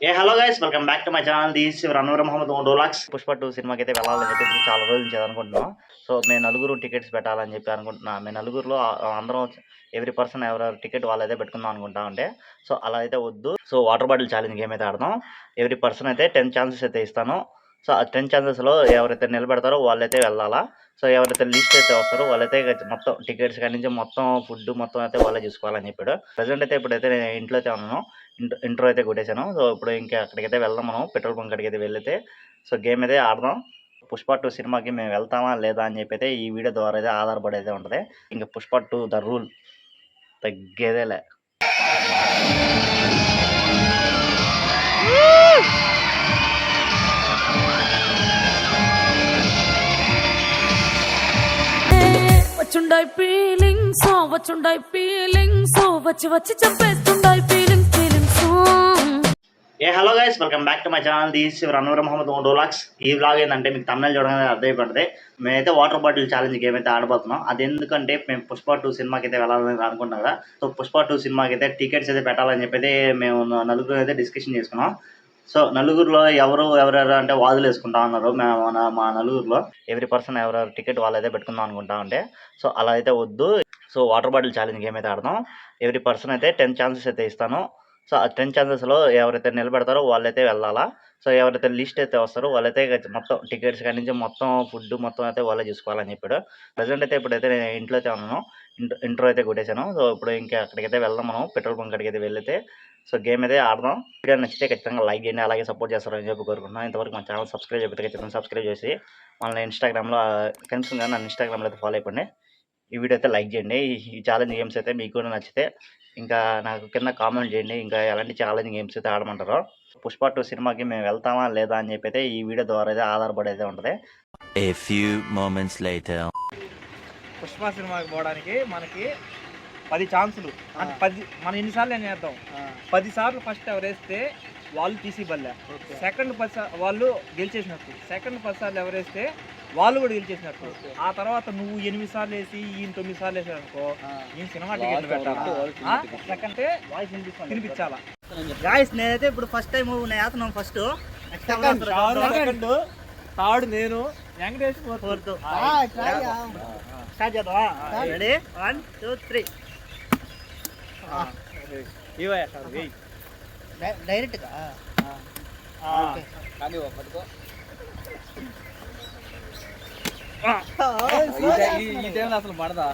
Hello guys, welcome back to my channel. This Ranveer Mohammed own Dolax. Pushpa 2 సినిమాకి అయితే వెళ్ళాలని చెప్పి చాలా రోజుల నుంచి అనుకుంటున్నాం. సో మేము నలుగురు టికెట్స్ పెట్టాలని చెప్పి అనుకుంటున్నాం. మేము నలుగురులో అందరం ఎవ్రీ పర్సన్ ఎవరెవరి టికెట్ వాళ్ళైతే పెట్టుకుందాం అనుకుంటా ఉంటే, సో అలా అయితే వద్దు. So water bottle challenge game అయితే ఆడదాం. ఎవ్రీ పర్సన్ అయితే 10 ఛాన్సెస్ అయితే ఇస్తాను. సో ఆ 10 ఛాన్సెస్లో ఎవరైతే నిలబెడతారో వాళ్ళైతే వెళ్ళాలా. సో ఎవరైతే లిస్ట్ అయితే వస్తారో వాళ్ళైతే మొత్తం టికెట్స్ కాడి నుంచి మొత్తం ఫుడ్ మొత్తం అయితే వాళ్ళే చూసుకోవాలని చెప్పాడు. ప్రజెంట్ అయితే ఇప్పుడైతే నేను ఇంట్లో అయితే ఉన్నాను. ఇంట్రో అయితే కొట్టేశాను. సో ఇప్పుడు ఇంకా అక్కడికైతే వెళ్దాం. మనం పెట్రోల్ బంక్ కాడికి అయితే వెళ్ళితే సో గేమ్ అయితే ఆడదాం. పుష్ప 2 సినిమాకి మేము వెళ్తామా లేదా అని చెప్పి అయితే ఈ వీడియో ద్వారా అయితే ఆధారపడి అయితే ఉంటుంది. ఇంకా పుష్ప 2 ద రూల్ తగ్గేదేలే. వచ్చుండాయి ఫీలింగ్స్ వచ్చి చంపేస్తుండాయి feelings. Hello guys, welcome back to my channel. This Ranveer Mohammed own Dolax. ఈ వ్లాగ్ ఏంటంటే మీకు తమిళ చూడగానే అర్థమైపడుతుంది. మేమైతే వాటర్ బాటిల్ ఛాలెంజ్ గేమ్ అయితే ఆడబోతున్నాం. అది ఎందుకంటే మేము పుష్ప 2 సినిమాకి అయితే వెళ్ళాలని అనుకుంటున్నాం కదా. సో పుష్ప 2 సినిమాకి అయితే టికెట్స్ అయితే పెట్టాలని చెప్పి అయితే మేము నలుగురు అయితే డిస్కషన్ చేసుకున్నాం. సో నలుగురులో ఎవరెవరు అంటే వాదులు వేసుకుంటా ఉన్నారు. మా నలుగురులో ఎవ్రీ పర్సన్ ఎవరెవరి టికెట్ వాళ్ళైతే పెట్టుకుందాం అనుకుంటా ఉంటే, సో అలా అయితే వద్దు. So water bottle challenge game అయితే ఆడదాం. ఎవ్రీ పర్సన్ అయితే 10 ఛాన్సెస్ అయితే ఇస్తాను. సో ఆ 10 ఛాన్సెస్లో ఎవరైతే నిలబెడతారో వాళ్ళైతే వెళ్ళాలా. సో ఎవరైతే లిస్ట్ అయితే వస్తారో వాళ్ళైతే మొత్తం టికెట్స్ కాడి నుంచి మొత్తం ఫుడ్ మొత్తం అయితే వాళ్ళే చూసుకోవాలని చెప్పాడు. ప్రజెంట్ అయితే ఇప్పుడైతే నేను ఇంట్లో అయితే ఉన్నాను. ఇంట్రో అయితే కొట్టేశాను. సో ఇప్పుడు ఇంకా అక్కడికైతే వెళ్దాం. మనం పెట్రోల్ బంక్ కాడికి అయితే వెళ్తే సో గేమ్ అయితే ఆడదాం. వీడియో నచ్చితే ఖచ్చితంగా లైక్ చేయండి, అలాగే సపోర్ట్ చేస్తారని చెప్పి కోరుకుంటున్నాను. ఇంతవరకు మన ఛానల్ సబ్స్క్రైబ్ చేయకపోతే ఖచ్చితంగా సబ్స్క్రైబ్ చేసి మన ఇన్స్టాగ్రామ్లో కనిపిస్తుంది కానీ నన్ను ఇన్స్టాగ్రామ్లో అయితే ఫాలో అయిపోండి. ఈ వీడియో అయితే లైక్ చేయండి. ఈ ఛాలెంజ్ గేమ్స్ అయితే మీకు కూడా నచ్చితే ఇంకా నాకు కింద కామెంట్ చేయండి. ఇంకా ఎలాంటి ఛాలెంజ్ గేమ్స్ అయితే ఆడమంటారో. పుష్ప 2 సినిమాకి మేము వెళ్తామా లేదా అని చెప్పి అయితే ఈ వీడియో ద్వారా అయితే ఆధారపడి అయితే ఉంటుంది. A few moments later. Pushpa సినిమాకి పోవడానికి మనకి 10 ఛాన్సులు అంటే 10 మనం ఎన్నిసార్లు ఏం చేద్దాం. 10 సార్లు ఫస్ట్ ఎవరు వేస్తే వాళ్ళు తీసి బల్లే, సెకండ్ 10 వాళ్ళు గెలిచేసినట్టు, సెకండ్ 10 సార్లు ఎవరు వేస్తే వాళ్ళు కూడా గెలిచేసినట్టు. ఆ తర్వాత నువ్వు 8 సార్లు వేసి ఈయన 9 సార్లు వేసాడు అనుకో, ఈయన సినిమా టికెట్లు పెట్టాలి, సెకండే వాయిస్ తినిపించాలా. గాయస్ నేనైతే ఇప్పుడు ఫస్ట్ టైం వేస్తున్నాం. ఫస్ట్ సెకండ్ థర్డ్ నేను వెంకటేష్ ఫోర్త్ స్టార్ట్ చేద్దామా? రెడీ 1 2 3 డైరెక్ట్ గా కానీ పట్టుకో. ఈ టైంలో అసలు పడదా?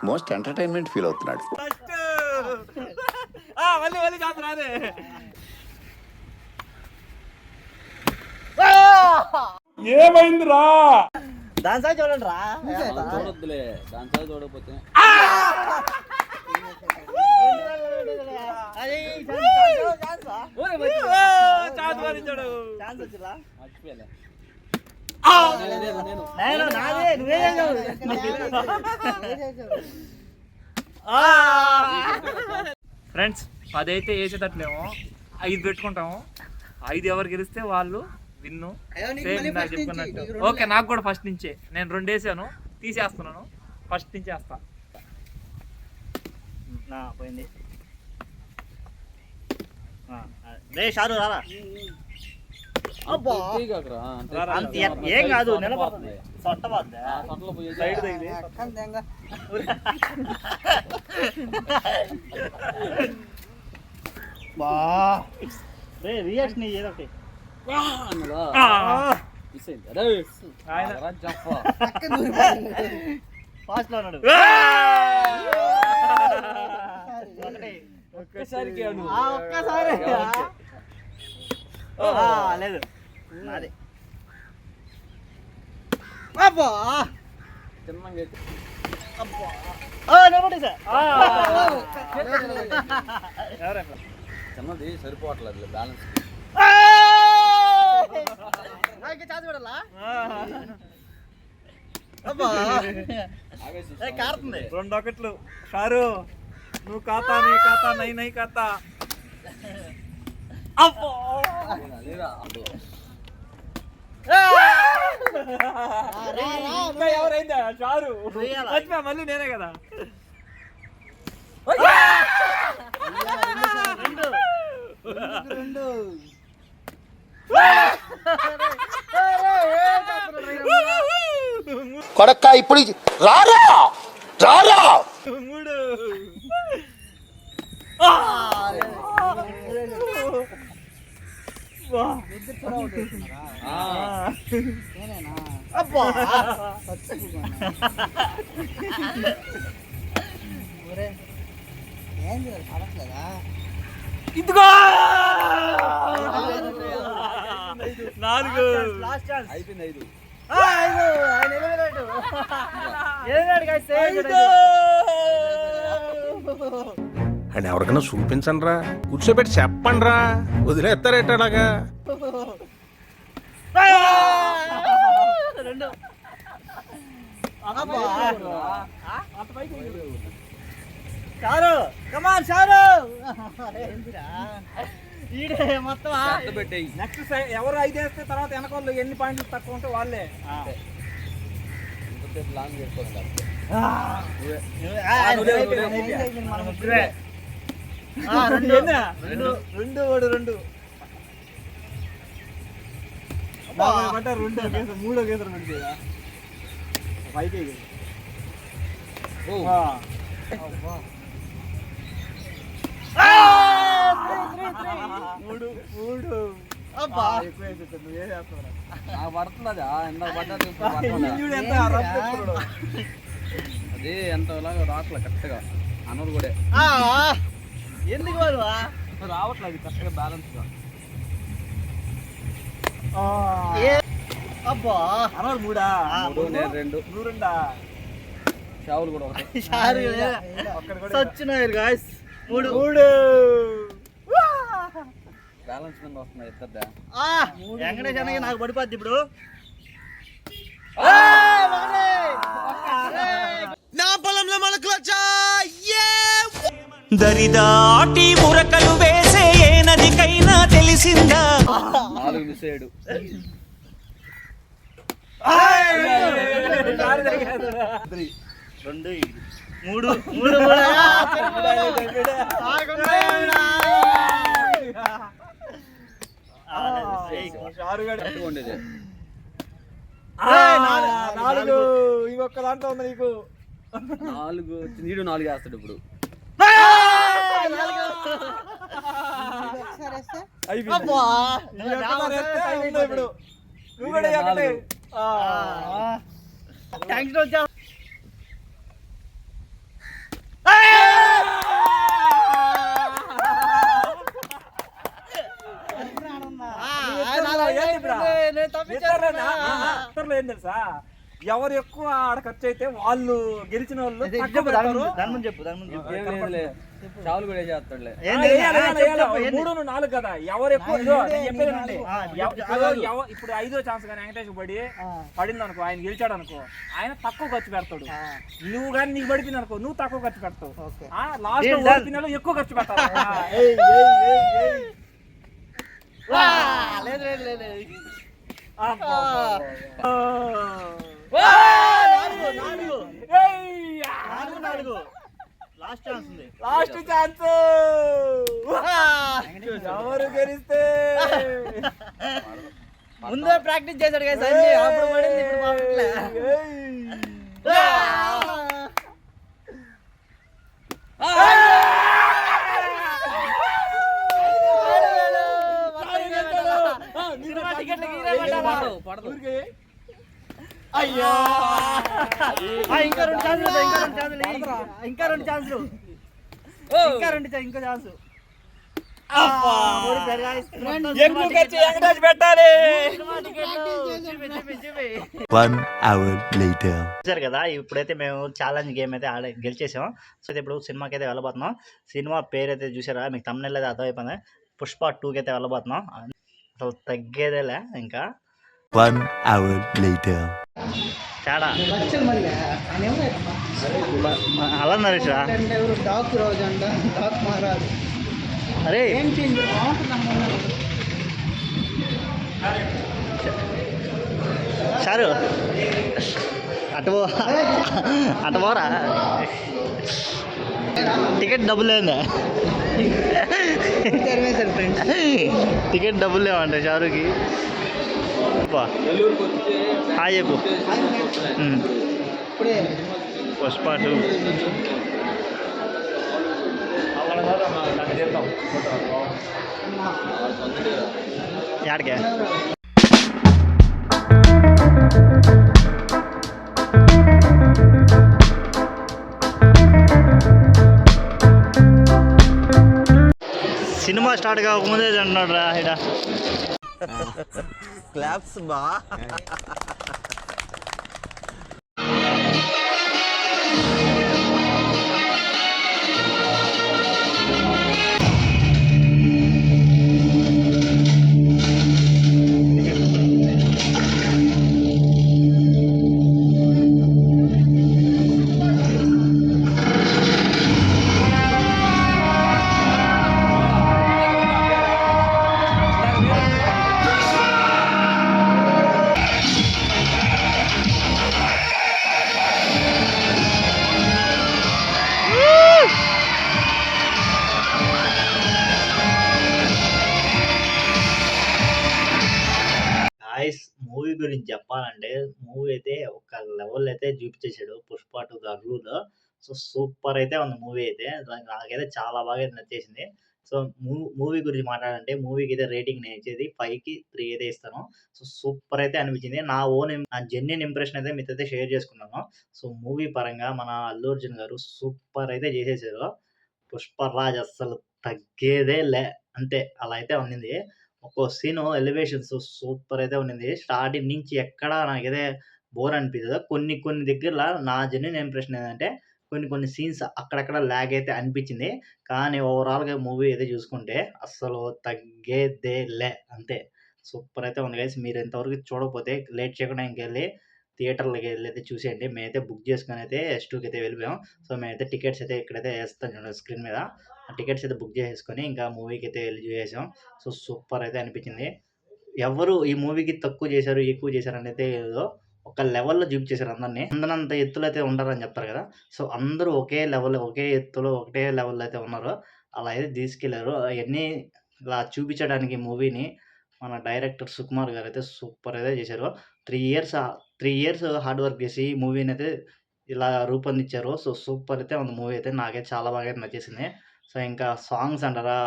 మోస్ట్ ఎంటర్టైన్మెంట్ ఫీల్ అవుతున్నాడు. మళ్ళీ చేస్తున్నారే. ఏమైందిరా? దాని చూడండి రా. చూడొద్దులే, దాని చూడకపోతే ఫ్రెండ్స్ అదైతే వేసేటట్లేమో 5 పెట్టుకుంటాము. 5 ఎవరు గెలిస్తే వాళ్ళు విన్ను. సేమ్ నాకు చెప్పుకున్నట్టు. ఓకే, నాకు కూడా ఫస్ట్ నుంచే నేను 2 వేసాను, తీసేస్తున్నాను. ఫస్ట్ నుంచి వేస్తా. పోయింది. షారు రారా. ఏం కాదు, నిలబడుతుంది. రియాక్షన్ ఏదో ఒకటి ఫాస్ట్ లో ఉన్నాడు. ఒక్కసారి లేదు నాది. చిన్నది సరిపోవట్లేదు బ్యాలెన్స్. కారుతుంది. 2 ఒకట్లు. షారు నువ్వు ఖాతా, నీ ఖాతా, నై ఖాతా. ఇంకా ఎవరైందా చారు వేయాలా? మర్చిపోయా, మళ్ళీ నేనే కదా. కొడక్క ఇప్పుడు రారా రారా మూడు ఇదిగో 4 లాస్ట్ ఛాన్స్ అయిపోయింది. 5 అని ఎవరికైనా చూపించండి రా, కూర్చోబెట్టి చెప్పండి రా, వదిలేస్తారేటలాగా. చారు కమాన్ చారు ఈడే మొత్తం నెక్స్ట్ ఎవరు 5 వేస్తే తర్వాత వెనకాల ఎన్ని పాయింట్లు తక్కువ ఉంటే వాళ్ళే. రెండు మూడో కేసరి పెడితే పైకి మూడు పడుతుందా అది ఎంత రావట్లే కరెక్ట్గా అనరు కూడా ఎందుకు వాళ్ళు రావట్లేదు కరెక్ట్గా బ్యాలెన్స్ గా. అబ్బా అనరు మూడా నేను 2 నూరుండా షావులు కూడా ఒకటి సచ్చినారు గాయస్. మూడు బ్యాలెన్స్ మీద వస్తున్నాయి ఇద్దరు. వెంకటేష్ అన్నకి నాకు పడిపోద్ది ఇప్పుడు. నా పొలంలో మొలకలొచ్చా దరిదాటి మురకలు వేసే ఏ నదికైనా తెలిసిందా 4 మిస్ అయ్యాడు. మూడు ఉండేది 4 ఇంకొక దాంట్లో ఉంది నీకు. 4 నీడు 4 వేస్తాడు ఇప్పుడు. ఇప్పుడు నువ్వు కూడా ఒకటే. థ్యాంక్స్ వచ్చా. ఏం తెలుసా, ఎవరు ఎక్కువ ఆడ ఖర్చు అయితే వాళ్ళు గెలిచిన వాళ్ళు చెప్పు షావులు కూడా చేస్తాడులే. 3, 4 కదా. ఎవరు ఎక్కువ ఇప్పుడు 5వ ఛాన్స్ కానీ వెంకటేష్ పడింది అనుకో, ఆయన గెలిచాడు అనుకో, ఆయన తక్కువ ఖర్చు పెడతాడు. నువ్వు కానీ నీకు పడిపోయింది అనుకో, నువ్వు తక్కువ ఖర్చు పెడతావు. లాస్ట్ ఓడిపోయిన వాళ్ళు ఎక్కువ ఖర్చు పెడతావు. లాస్ట్ ఛాన్స్ ఎవరు గెలిస్తే ముందే ప్రాక్టీస్ చేశాడు కదా అప్పుడు పడింది. అయ్యో ఇంకా 2 ఛాన్సులు ఇంకో ఛాన్స్. ఎక్కువ ఖర్చు వెంకటేష్ పెట్టాలి. 1 hour later. చూసారు కదా, ఇప్పుడైతే మేము ఛాలెంజ్ గేమ్ అయితే గెలిచేసాం. సో అయితే ఇప్పుడు సినిమాకి అయితే వెళ్ళబోతున్నాం. సినిమా పేరు అయితే చూసారా, మీకు thumbnail అయితే అర్థమైపోయింది. పుష్ప 2కి అయితే వెళ్ళబోతున్నాం. అసలు తగ్గేదేలే ఇంకా. 1 hour later. తేడా అలా నరేష్రా. అరే షారు అటు పోరా టికెట్ డబ్బులు లేదా టికెట్ డబ్బులు లేవంట షారుకి హాయ్ చెప్పు పుష్ప 2 యాడికే సినిమా స్టార్ట్ కాకముందే అంటున్నాడు రా ఇడ క్లాప్స్ బా గాయస్ మూవీ గురించి చెప్పాలంటే మూవీ అయితే ఒక లెవెల్ అయితే చూపించేశాడు పుష్ప 2 గర్లులో. సో సూపర్ అయితే ఉంది మూవీ అయితే. నాకైతే చాలా బాగా నచ్చేసింది. సో మూవీ గురించి మాట్లాడాలంటే మూవీకి అయితే రేటింగ్ నేను ఇచ్చేది 5కి 3 అయితే ఇస్తాను. సో సూపర్ అయితే అనిపించింది. నా జెన్యూన్ ఇంప్రెషన్ అయితే మీతో అయితే షేర్ చేసుకున్నాను. సో మూవీ పరంగా మన అల్లు అర్జున్ గారు సూపర్ అయితే చేసేసారు. పుష్పరాజ్ అస్సలు తగ్గేదే లే అంతే అలా అయితే ఉన్నింది. ఒక్కో సీను ఎలివేషన్స్ సూపర్ అయితే ఉన్నింది. స్టార్టింగ్ నుంచి ఎక్కడా నాకైతే బోర్ అనిపించదు. కొన్ని దగ్గరల నా జెన్యూన్ ఇంప్రెషన్ ఏంటంటే కొన్ని సీన్స్ అక్కడక్కడ ల్యాగ్ అయితే అనిపించింది. కానీ ఓవరాల్‌గా మూవీ అయితే చూసుకుంటే అస్సలు తగ్గేదే లే అంతే. సూపర్ అయితే ఉంది గైస్. మీరు ఇంతవరకు చూడకపోతే లేట్ చేయకుండా ఇంకెళ్ళి థియేటర్‌లోకి అయితే చూసేయండి. మేమైతే బుక్ చేసుకొని అయితే S2కి అయితే వెళ్ళిపోయాం. సో మేమైతే టికెట్స్ అయితే ఇక్కడైతే ఏస్తాను చూడండి స్క్రీన్ మీద. ఆ టికెట్స్ అయితే బుక్ చేసేసుకొని ఇంకా మూవీకి అయితే వెళ్ళి చూసేసాం. సో సూపర్ అయితే అనిపించింది. ఎవరు ఈ మూవీకి తక్కువ చేశారు, ఎక్కువ చేశారు అనేది ఏదో ఒక లెవెల్‌లో చూపించేసారు అందరిని. అందరంత ఎత్తులో అయితే ఉండరని చెప్తారు కదా! సో అందరూ ఒకే లెవెల్, ఒకే ఎత్తులో, ఒకటే లెవెల్‌లో అయితే ఉన్నారు. అలా అయితే తీసుకెళ్లారు. అయన్నీ ఇలా చూపించడానికి మూవీని మన డైరెక్టర్ సుకుమార్ గారు అయితే సూపర్ అయితే చేశారు. 3 ఇయర్స్ హార్డ్ వర్క్ చేసి మూవీని అయితే ఇలా రూపొందించారు. సో సూపర్ అయితే ఉంది మూవీ అయితే. నాకైతే చాలా బాగా నచ్చేసింది. సో ఇంకా సాంగ్స్ అంటారా,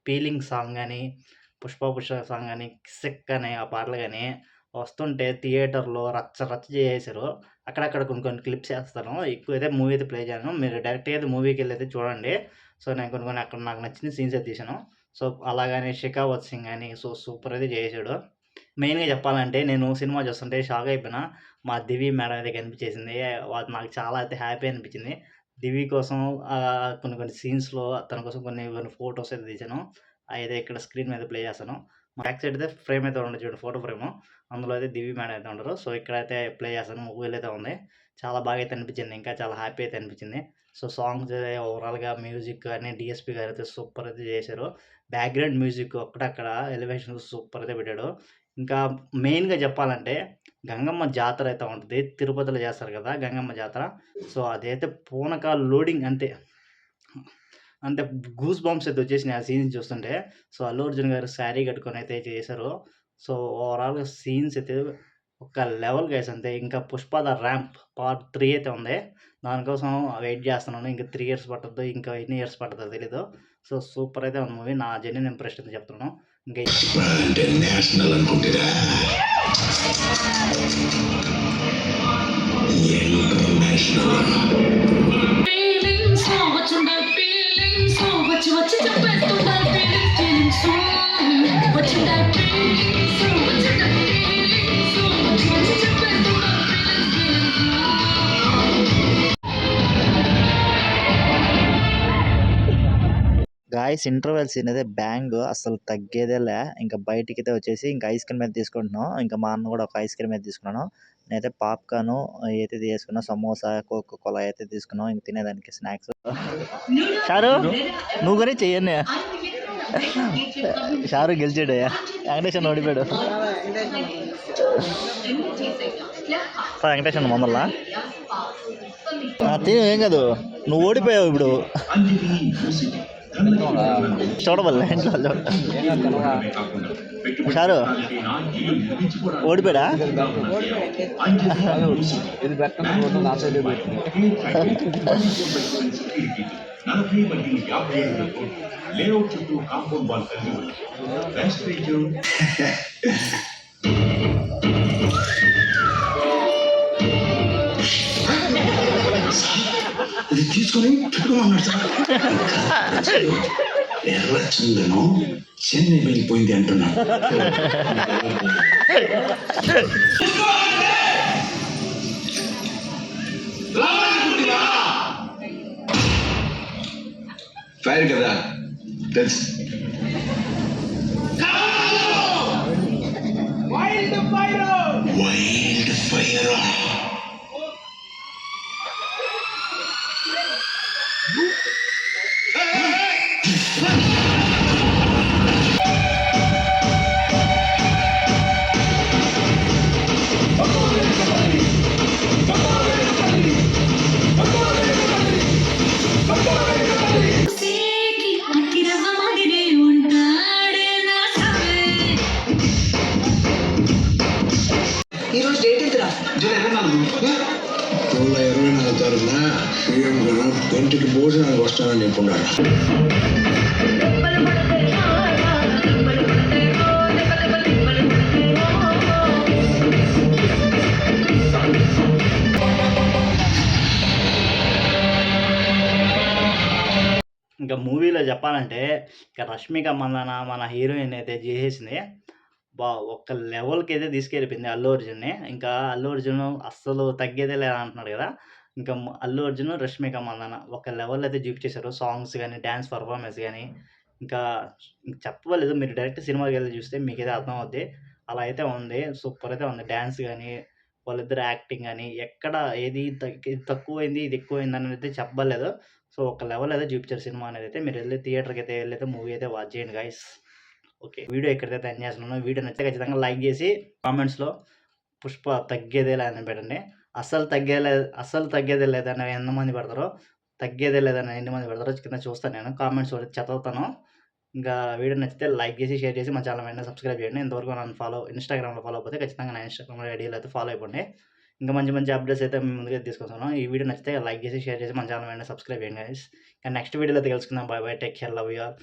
ఫీలింగ్ సాంగ్ గాని, పుష్ప సాంగ్ గాని, కిసిక్ అని ఆ పాటలు గాని వస్తుంటే థియేటర్‌లో రచ్చ చేసేసారు. అక్కడక్కడ కొన్ని క్లిప్స్ ఏస్తాను. ఎక్కువైతే మూవీ అయితే ప్లే చేయను. మీరు డైరెక్ట్‌గా అయితే మూవీకెళ్ళి అయితే చూడండి. సో నేను కొన్ని అక్కడ నాకు నచ్చిన సీన్స్ అయితే తీశాను. సో అలాగని షెకావత్ సింగ్ గాని సో సూపర్ అయితే చేసాడు. మెయిన్‌గా చెప్పాలంటే నేను సినిమా చూస్తుంటే షాక్ అయిపోయినా. మా దివి మేడం అయితే కనిపించేసింది. నాకు చాలా అయితే హ్యాపీ అనిపించింది. దివి కోసం కొన్ని సీన్స్‌లో తన కోసం కొన్ని ఫోటోస్ అయితే తీశాను. అయితే ఇక్కడ స్క్రీన్ మీద ప్లే చేస్తాను. బ్యాక్ సైడ్ అయితే ఫ్రేమ్ అయితే ఉండదు చూడండి, ఫోటో ఫ్రేము. అందులో అయితే దివి మేడం అయితే ఉండరు. సో ఇక్కడైతే ప్లే చేస్తాను. మూవీలో అయితే ఉంది. చాలా బాగా అయితే అనిపించింది. ఇంకా చాలా హ్యాపీ అయితే అనిపించింది. సో సాంగ్స్ ఓవరాల్‌గా మ్యూజిక్ గాని, డీఎస్‌పీ గారు అయితే సూపర్ అయితే చేశారు. బ్యాక్‌గ్రౌండ్ మ్యూజిక్ అక్కడక్కడ ఎలివేషన్స్ సూపర్ అయితే పెట్టాడు. ఇంకా మెయిన్‌గా చెప్పాలంటే గంగమ్మ జాతర అయితే ఉంటది. తిరుపతిలో చేస్తారు కదా గంగమ్మ జాతర. సో అదైతే పూనకాలు లోడింగ్ అంతే. గూస్ బంప్స్ అయితే వచ్చేసినాయి ఆ సీన్స్ చూస్తుంటే. సో అల్లు అర్జున్ గారు శారీ కట్టుకొని అయితే చేశారు. సో ఓవరాల్‌గా సీన్స్ అయితే ఒక లెవెల్ గైస్ అంతే. ఇంకా 'పుష్ప ద ర్యాంప్' పార్ట్ 3 అయితే ఉంది. దానికోసం వెయిట్ చేస్తున్నాను. ఇంకా 3 ఇయర్స్ పట్టుద్దో, ఇంకా ఎన్ని ఇయర్స్ పట్టుద్దో తెలీదు. సో సూపర్ అయితే ఉంది మూవీ. నా జెన్యూన్ ఇంప్రెషన్ అయితే చెప్తున్నాను. ఇంకా Feelings, వచ్చుండాయి feelings, వచ్చి చంపేస్తుండాయి feelings. వచ్చుండాయి feelings, వచ్చి చంపేస్తుండాయి feelings. గాయ్స్ ఇంటర్వెల్ సీన్ అయితే బ్యాంగ్ అసలు తగ్గేదేలే. ఇంకా బయటికైతే వచ్చేసి ఇంకా ఐస్ క్రీమ్ అయితే తీసుకుంటున్నాం. ఇంకా మా అన్న కూడా ఒక ఐస్ క్రీమ్ అయితే తీసుకున్నాను. నేనైతే పాప్కార్న్ అయితే తీసుకున్నా, సమోసా, కోకో కోలా అయితే తీసుకున్నాం. ఇంక తినేదానికి స్నాక్స్. షారు నువ్వు కూడా చెయ్యను. షారు గెలిచాడయ్యా, వెంకటేశ్వర ఓడిపోయాడు. వెంకటేశ్వర ముందల్లా తిను ఏం కాదు, నువ్వు ఓడిపోయావు ఇప్పుడు. చూడబల్లే ఇంట్లో షారు ఓడిపోయాడా? ఇది పెట్టడం నా సైడ్ ఇది తీసుకొని పెట్టుకోమన్నాడు సార్. ఎర్రచందనం చెన్నై వెళ్ళిపోయింది అంటున్నా. ఫైర్ కదా తెలుసు. Wild fire. సేకి అతిరవ మదిరే ఉంటాడే నా సవే. ఈరోజు డేట్ ఎంతరా? జూలై 24 తారీఖున సీఎం గారు ఇంటికి భోజనానికి వస్తానని చెప్పుకున్నాడు. ఇంకా మూవీలో చెప్పాలంటే ఇక రష్మిక మందన మన హీరోయిన్ అయితే చేసేసింది ఒక్క లెవెల్కి అయితే తీసుకెళ్ళిపోయింది అల్లు అర్జున్ని. ఇంకా అల్లు అర్జున్ అస్సలు తగ్గేదే లేదా అంటున్నాడు కదా. ఇంకా అల్లు అర్జున్ రష్మిక మందన ఒక లెవెల్ అయితే చూపించేశారు. సాంగ్స్ కానీ డ్యాన్స్ పర్ఫార్మెన్స్ కానీ ఇంకా చెప్పలేదు. మీరు డైరెక్ట్ సినిమాకి వెళ్ళి చూస్తే మీకైతే అర్థం అవుద్ది. అలా అయితే ఉంది, సూపర్ అయితే ఉంది. డ్యాన్స్ కానీ వాళ్ళిద్దరు యాక్టింగ్ కానీ ఎక్కడ ఏది ఇది తక్కువైంది ఇది ఎక్కువైంది అనేది అయితే చెప్పలేదు. సో ఒక లెవెల్ అయితే చూపించారు సినిమా అనేది. అయితే మీరు వెళ్ళి థియేటర్కి అయితే వెళ్ళైతే మూవీ అయితే వాచ్ చేయండి గైస్. ఓకే, వీడియో ఎక్కడైతే ఎండ్ చేస్తున్నాను. వీడియో నచ్చితే ఖచ్చితంగా లైక్ చేసి కామెంట్స్లో పుష్ప తగ్గేదే లేదని పెట్టండి. అస్సలు తగ్గేదే లేదని ఎంతమంది పెడతారో, తగ్గేదే లేదని ఎంతమంది పెడతారో కింద చూస్తాను నేను. కామెంట్స్ చదువుతాను. ఇంకా వీడియో నచ్చితే లైక్ చేసి షేర్ చేసి మా ఛానల్ వెంటనే సబ్స్క్రైబ్ చేయండి. ఇంతవరకు నన్ను ఇన్స్టాగ్రామ్లో ఫాలో అయిపోతే ఖచ్చితంగా నా ఇన్స్టాగ్రామ్ ఐడియాలో అయితే ఫాలో అయిపోండి. ఇంకా మంచి అప్డేట్స్ అయితే మేము ముందుగా తీసుకొస్తాను. ఈ వీడియో నచ్చితే లైక్ చేసి షేర్ చేసి మన ఛానల్ వెంటనే సబ్స్క్రైబ్ చేయండి గైస్. ఇంకా నెక్స్ట్ వీడియోలో అయితే కలుసుకుందాం. By by, take care, love you all.